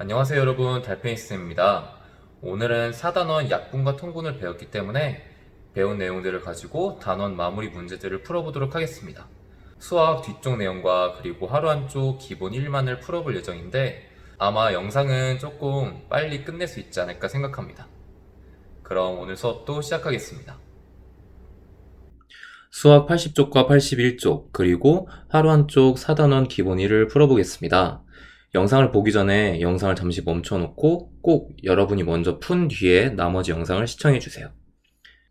안녕하세요 여러분, 달팽이쌤입니다. 오늘은 사단원 약분과 통분을 배웠기 때문에 배운 내용들을 가지고 단원 마무리 문제들을 풀어보도록 하겠습니다. 수학 뒤쪽 내용과 그리고 하루 한쪽 기본 1만을 풀어볼 예정인데 아마 영상은 조금 빨리 끝낼 수 있지 않을까 생각합니다. 그럼 오늘 수업도 시작하겠습니다. 수학 80쪽과 81쪽 그리고 하루 한쪽 사단원 기본 1을 풀어보겠습니다. 영상을 보기 전에 영상을 잠시 멈춰놓고 꼭 여러분이 먼저 푼 뒤에 나머지 영상을 시청해주세요.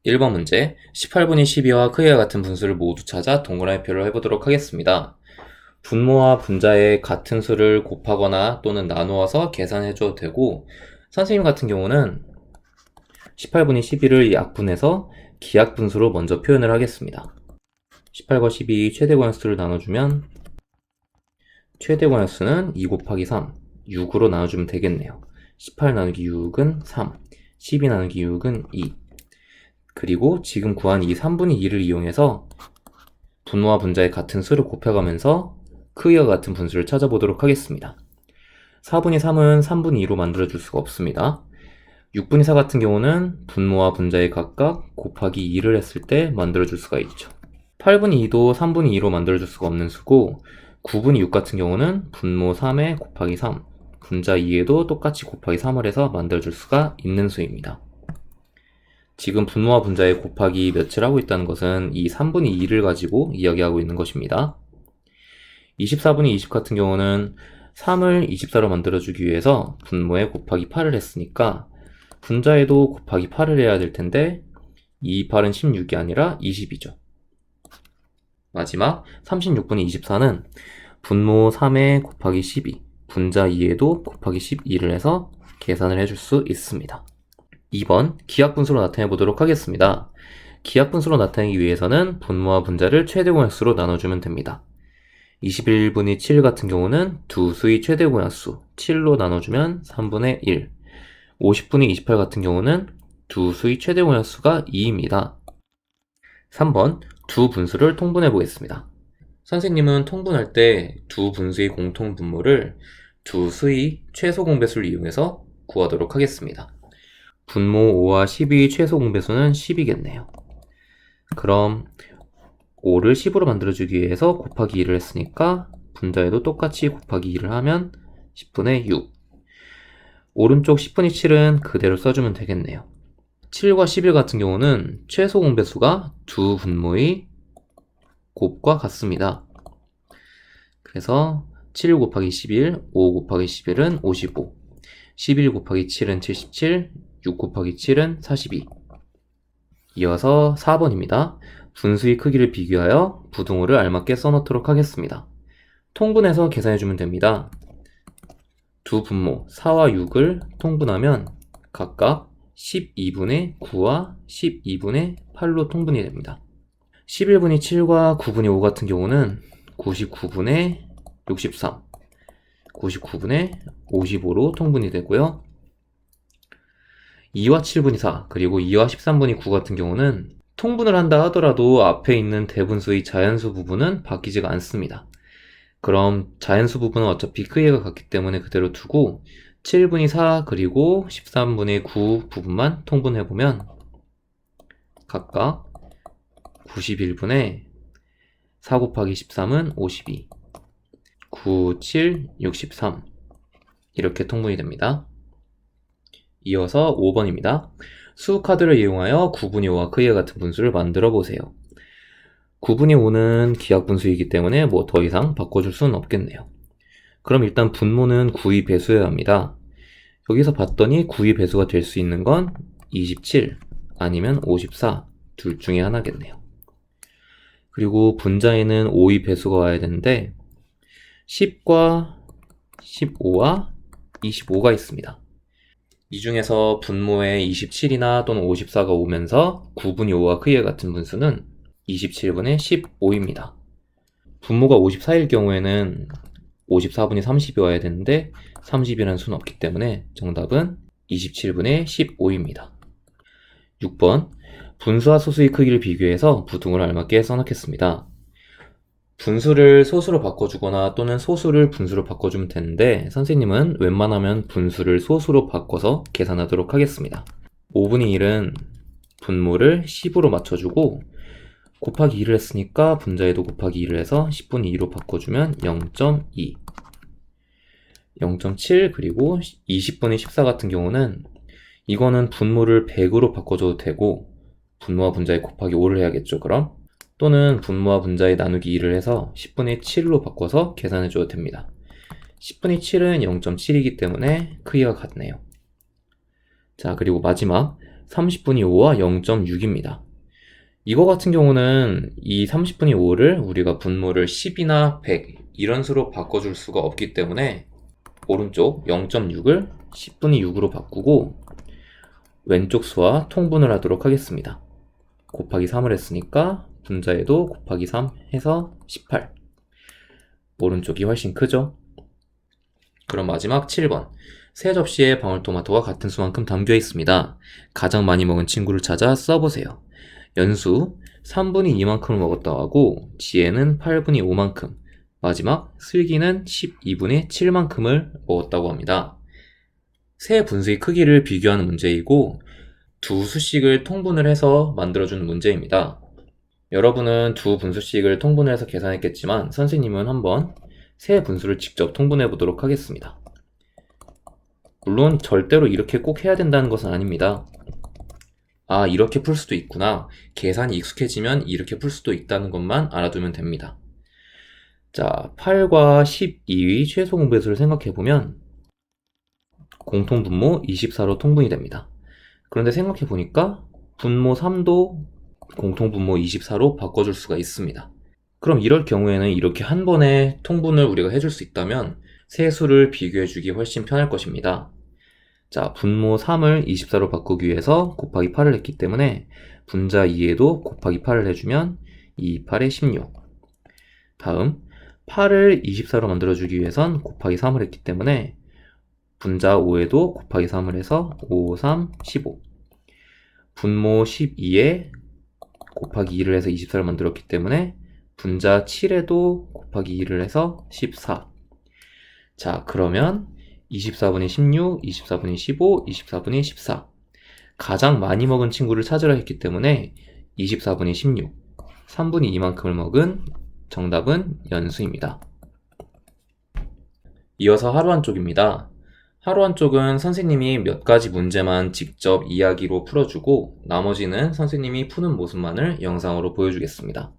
1번 문제, 18분의 12와 크기가 같은 분수를 모두 찾아 동그라미표를 해보도록 하겠습니다. 분모와 분자의 같은 수를 곱하거나 또는 나누어서 계산해줘도 되고, 선생님 같은 경우는 18분의 12를 약분해서 기약분수로 먼저 표현을 하겠습니다. 18과 12 최대공약수를 나눠주면 최대공약수는 2 곱하기 3, 6으로 나눠주면 되겠네요. 18 나누기 6은 3, 12 나누기 6은 2. 그리고 지금 구한 이 3분의 2를 이용해서 분모와 분자의 같은 수를 곱해가면서 크기가 같은 분수를 찾아보도록 하겠습니다. 4분의 3은 3분의 2로 만들어줄 수가 없습니다. 6분의 4 같은 경우는 분모와 분자의 각각 곱하기 2를 했을 때 만들어줄 수가 있죠. 8분의 2도 3분의 2로 만들어줄 수가 없는 수고, 9분의 6 같은 경우는 분모 3에 곱하기 3, 분자 2에도 똑같이 곱하기 3을 해서 만들어줄 수가 있는 수입니다. 지금 분모와 분자에 곱하기 몇을 하고 있다는 것은 이 3분의 2를 가지고 이야기하고 있는 것입니다. 24분의 20 같은 경우는 3을 24로 만들어주기 위해서 분모에 곱하기 8을 했으니까 분자에도 곱하기 8을 해야 될 텐데 2, 8은 16이 아니라 20이죠. 마지막 36분의 24는 분모 3에 곱하기 12, 분자 2에도 곱하기 12를 해서 계산을 해줄 수 있습니다. 2번 기하분수로 나타내 보도록 하겠습니다. 기하분수로 나타내기 위해서는 분모와 분자를 최대공약수로 나눠주면 됩니다. 21분의 7 같은 경우는 두 수의 최대공약수 7로 나눠주면 3분의 1, 50분의 28 같은 경우는 두 수의 최대공약수가 2입니다. 3번 두 분수를 통분해 보겠습니다. 선생님은 통분할 때 두 분수의 공통분모를 두 수의 최소 공배수를 이용해서 구하도록 하겠습니다. 분모 5와 12의 최소 공배수는 10이겠네요. 그럼 5를 10으로 만들어주기 위해서 곱하기 2를 했으니까 분자에도 똑같이 곱하기 2를 하면 10분의 6. 오른쪽 10분의 7은 그대로 써주면 되겠네요. 7과 11 같은 경우는 최소 공배수가 두 분모의 곱과 같습니다. 그래서 7 곱하기 11, 5 곱하기 11은 55, 11 곱하기 7은 77, 6 곱하기 7은 42. 이어서 4번입니다. 분수의 크기를 비교하여 부등호를 알맞게 써놓도록 하겠습니다. 통분해서 계산해주면 됩니다. 두 분모 4와 6을 통분하면 각각 12분의 9와 12분의 8로 통분이 됩니다. 11분의 7과 9분의 5 같은 경우는 99분의 63, 99분의 55로 통분이 되고요. 2와 7분의 4, 그리고 2와 13분의 9 같은 경우는 통분을 한다 하더라도 앞에 있는 대분수의 자연수 부분은 바뀌지가 않습니다. 그럼 자연수 부분은 어차피 크기가 같기 때문에 그대로 두고 7분의 4 그리고 13분의 9 부분만 통분해보면 각각 91분의 4 곱하기 13은 52, 9, 7, 63 이렇게 통분이 됩니다. 이어서 5번입니다. 수카드를 이용하여 9분의 5와 크기가 같은 분수를 만들어 보세요. 9분의 5는 기하분수이기 때문에 뭐 더 이상 바꿔줄 수는 없겠네요. 그럼 일단 분모는 9의 배수여야 합니다. 여기서 봤더니 9의 배수가 될 수 있는 건 27 아니면 54 둘 중에 하나겠네요. 그리고 분자에는 5의 배수가 와야 되는데 10과 15와 25가 있습니다. 이 중에서 분모에 27이나 또는 54가 오면서 9분의 5와 크기가 같은 분수는 27분의 15입니다. 분모가 54일 경우에는 54분의 30이 와야 되는데 30이라는 수는 없기 때문에 정답은 27분의 15입니다. 6번 분수와 소수의 크기를 비교해서 부등호를 알맞게 써놓겠습니다. 분수를 소수로 바꿔주거나 또는 소수를 분수로 바꿔주면 되는데 선생님은 웬만하면 분수를 소수로 바꿔서 계산하도록 하겠습니다. 5분의 1은 분모를 10으로 맞춰주고 곱하기 2를 했으니까 분자에도 곱하기 2를 해서 10분의 2로 바꿔주면 0.2, 0.7 그리고 20분의 14 같은 경우는 이거는 분모를 100으로 바꿔줘도 되고 분모와 분자에 곱하기 5를 해야겠죠 그럼? 또는 분모와 분자에 나누기 2를 해서 10분의 7로 바꿔서 계산해줘도 됩니다. 10분의 7은 0.7이기 때문에 크기가 같네요. 자, 그리고 마지막 30분의 5와 0.6입니다. 이거 같은 경우는 이 30분의 5를 우리가 분모를 10이나 100 이런 수로 바꿔줄 수가 없기 때문에 오른쪽 0.6을 10분의 6으로 바꾸고 왼쪽 수와 통분을 하도록 하겠습니다. 곱하기 3을 했으니까 분자에도 곱하기 3 해서 18. 오른쪽이 훨씬 크죠? 그럼 마지막 7번. 세 접시에 방울토마토가 같은 수만큼 담겨 있습니다. 가장 많이 먹은 친구를 찾아 써보세요. 연수 3분의 2만큼을 먹었다고 하고 지혜는 8분의 5만큼, 마지막 슬기는 12분의 7만큼을 먹었다고 합니다. 세 분수의 크기를 비교하는 문제이고 두 수씩을 통분을 해서 만들어주는 문제입니다. 여러분은 두 분수씩을 통분을 해서 계산했겠지만 선생님은 한번 세 분수를 직접 통분해 보도록 하겠습니다. 물론 절대로 이렇게 꼭 해야 된다는 것은 아닙니다. 아, 이렇게 풀 수도 있구나. 계산이 익숙해지면 이렇게 풀 수도 있다는 것만 알아두면 됩니다. 자, 8과 12의 최소 공배수를 생각해보면 공통분모 24로 통분이 됩니다. 그런데 생각해보니까 분모 3도 공통분모 24로 바꿔줄 수가 있습니다. 그럼 이럴 경우에는 이렇게 한 번에 통분을 우리가 해줄 수 있다면 세 수를 비교해주기 훨씬 편할 것입니다. 자, 분모 3을 24로 바꾸기 위해서 곱하기 8을 했기 때문에 분자 2에도 곱하기 8을 해주면 2, 8에 16. 다음 8을 24로 만들어주기 위해선 곱하기 3을 했기 때문에 분자 5에도 곱하기 3을 해서 5, 3, 15. 분모 12에 곱하기 2를 해서 24를 만들었기 때문에 분자 7에도 곱하기 2를 해서 14. 자, 그러면 24분의 16, 24분의 15, 24분의 14. 가장 많이 먹은 친구를 찾으라 했기 때문에 24분의 16, 3분의 2만큼을 먹은 정답은 연수입니다. 이어서 하루 한 쪽입니다. 하루 한 쪽은 선생님이 몇 가지 문제만 직접 이야기로 풀어주고 나머지는 선생님이 푸는 모습만을 영상으로 보여주겠습니다.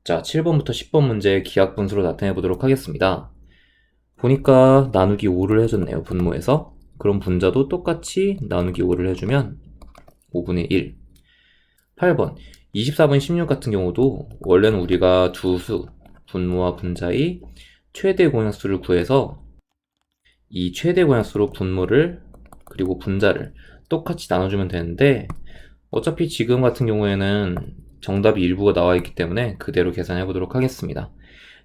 자, 7번부터 10번 문제 기하 분수로 나타내 보도록 하겠습니다. 보니까 나누기 5를 해줬네요, 분모에서. 그럼 분자도 똑같이 나누기 5를 해주면 5분의 1. 8번 24분 16 같은 경우도 원래는 우리가 두 수, 분모와 분자의 최대 공약수를 구해서 이 최대 공약수로 분모를 그리고 분자를 똑같이 나눠주면 되는데 어차피 지금 같은 경우에는 정답이 일부가 나와 있기 때문에 그대로 계산해 보도록 하겠습니다.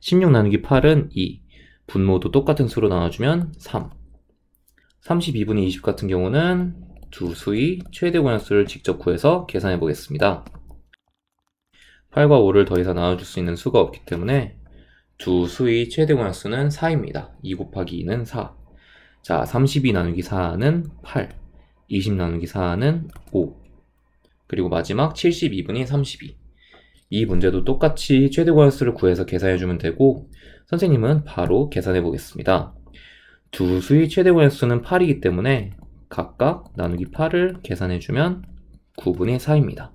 16 나누기 8은 2, 분모도 똑같은 수로 나눠주면 3. 32분의 20 같은 경우는 두 수의 최대 공약수를 직접 구해서 계산해 보겠습니다. 8과 5를 더해서 나눠줄 수 있는 수가 없기 때문에 두 수의 최대 공약수는 4입니다. 2 곱하기 2는 4. 자, 32 나누기 4는 8, 20 나누기 4는 5, 그리고 마지막 72분의 32. 이 문제도 똑같이 최대 공약수를 구해서 계산해주면 되고 선생님은 바로 계산해 보겠습니다. 두 수의 최대 공약수는 8이기 때문에 각각 나누기 8을 계산해주면 9분의 4입니다.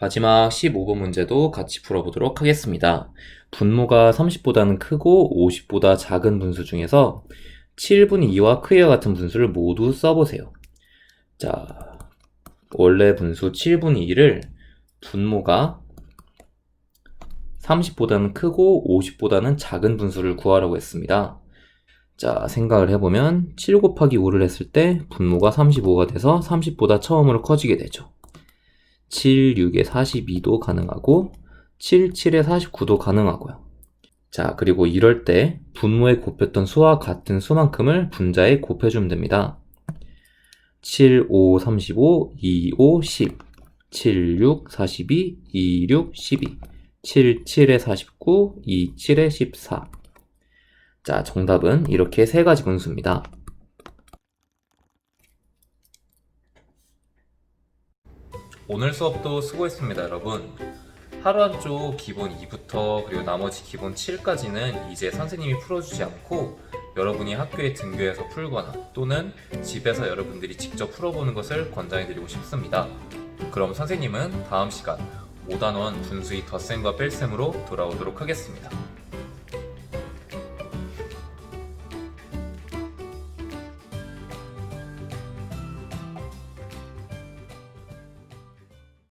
마지막 15번 문제도 같이 풀어보도록 하겠습니다. 분모가 30보다는 크고 50보다 작은 분수 중에서 7분의 2와 크기와 같은 분수를 모두 써보세요. 자, 원래 분수 7분의 2를 분모가 30보다는 크고 50보다는 작은 분수를 구하라고 했습니다. 자, 생각을 해보면 7 곱하기 5를 했을 때 분모가 35가 돼서 30보다 처음으로 커지게 되죠. 7, 6에 42도 가능하고 7, 7에 49도 가능하고요. 자, 그리고 이럴 때 분모에 곱했던 수와 같은 수만큼을 분자에 곱해주면 됩니다. 7, 5, 35, 2, 5, 10, 7, 6, 42, 2, 6, 12, 7, 7에 49, 2, 7에 14. 자, 정답은 이렇게 세 가지 분수입니다. 오늘 수업도 수고했습니다, 여러분. 하루 한쪽 기본 2부터 그리고 나머지 기본 7까지는 이제 선생님이 풀어주지 않고 여러분이 학교에 등교해서 풀거나 또는 집에서 여러분들이 직접 풀어보는 것을 권장해드리고 싶습니다. 그럼 선생님은 다음 시간 5단원 분수의 덧셈과 뺄셈으로 돌아오도록 하겠습니다.